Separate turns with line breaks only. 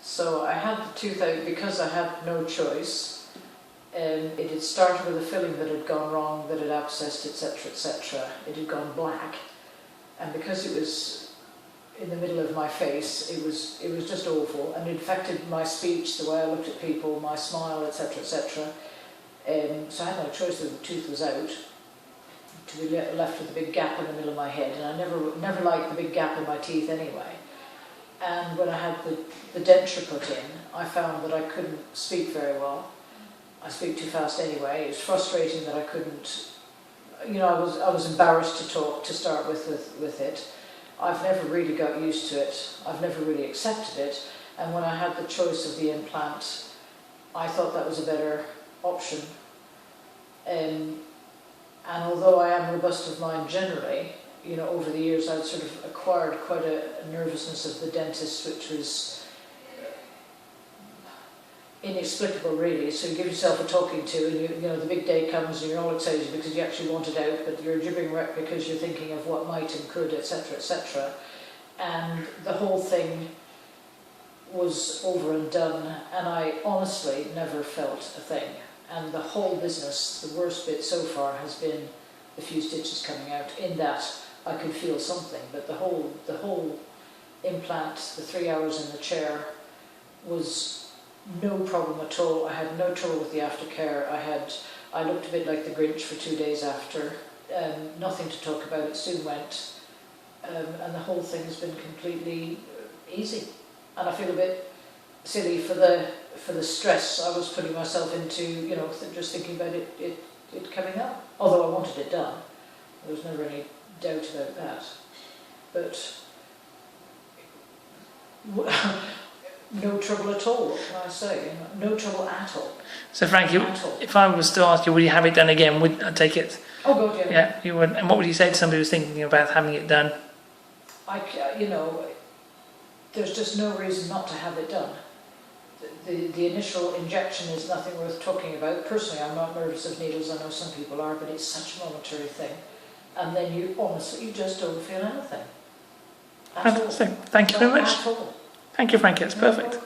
So I had the tooth out because I had no choice. It had started with a filling that had gone wrong, that had abscessed, etc., etc. It had gone black, and because it was in the middle of my face, it was just awful, and it affected my speech, the way I looked at people, my smile, etc., etc. So I had no choice that the tooth was out, to be left with a big gap in the middle of my head, and I never liked the big gap in my teeth anyway. And when I had the denture put in, I found that I couldn't speak very well. I speak too fast anyway. It was frustrating that I couldn't, I was embarrassed to talk to start with it. I've never really got used to it. I've never really accepted it. And when I had the choice of the implant, I thought that was a better option. And although I am robust of mind generally, over the years I'd sort of acquired quite a nervousness of the dentist, which was inexplicable really. So you give yourself a talking to, and the big day comes and you're all excited because you actually want it out, but you're a gibbering wreck because you're thinking of what might and could, etc., etc. And the whole thing was over and done, and I honestly never felt a thing. And the whole business, the worst bit so far has been the few stitches coming out, in that I could feel something, but the whole implant, the 3 hours in the chair, was no problem at all. I had no trouble with the aftercare. I looked a bit like the Grinch for 2 days after. Nothing to talk about, it soon went. And the whole thing has been completely easy. And I feel a bit silly for the stress I was putting myself into, just thinking about it coming up. Although I wanted it done. There was never any doubt about that. But no trouble at all, what can I say? No trouble at all.
So Frankie, if I was to ask you, would you have it done again? Would I take it?
Oh God, yeah.
Yeah, you would. And what would you say to somebody who's thinking about having it done?
There's just no reason not to have it done. The initial injection is nothing worth talking about. Personally, I'm not nervous of needles. I know some people are, but it's such a momentary thing. And then you just don't feel anything.
Fantastic. Thank you very much. Thank you, Frankie. It's perfect.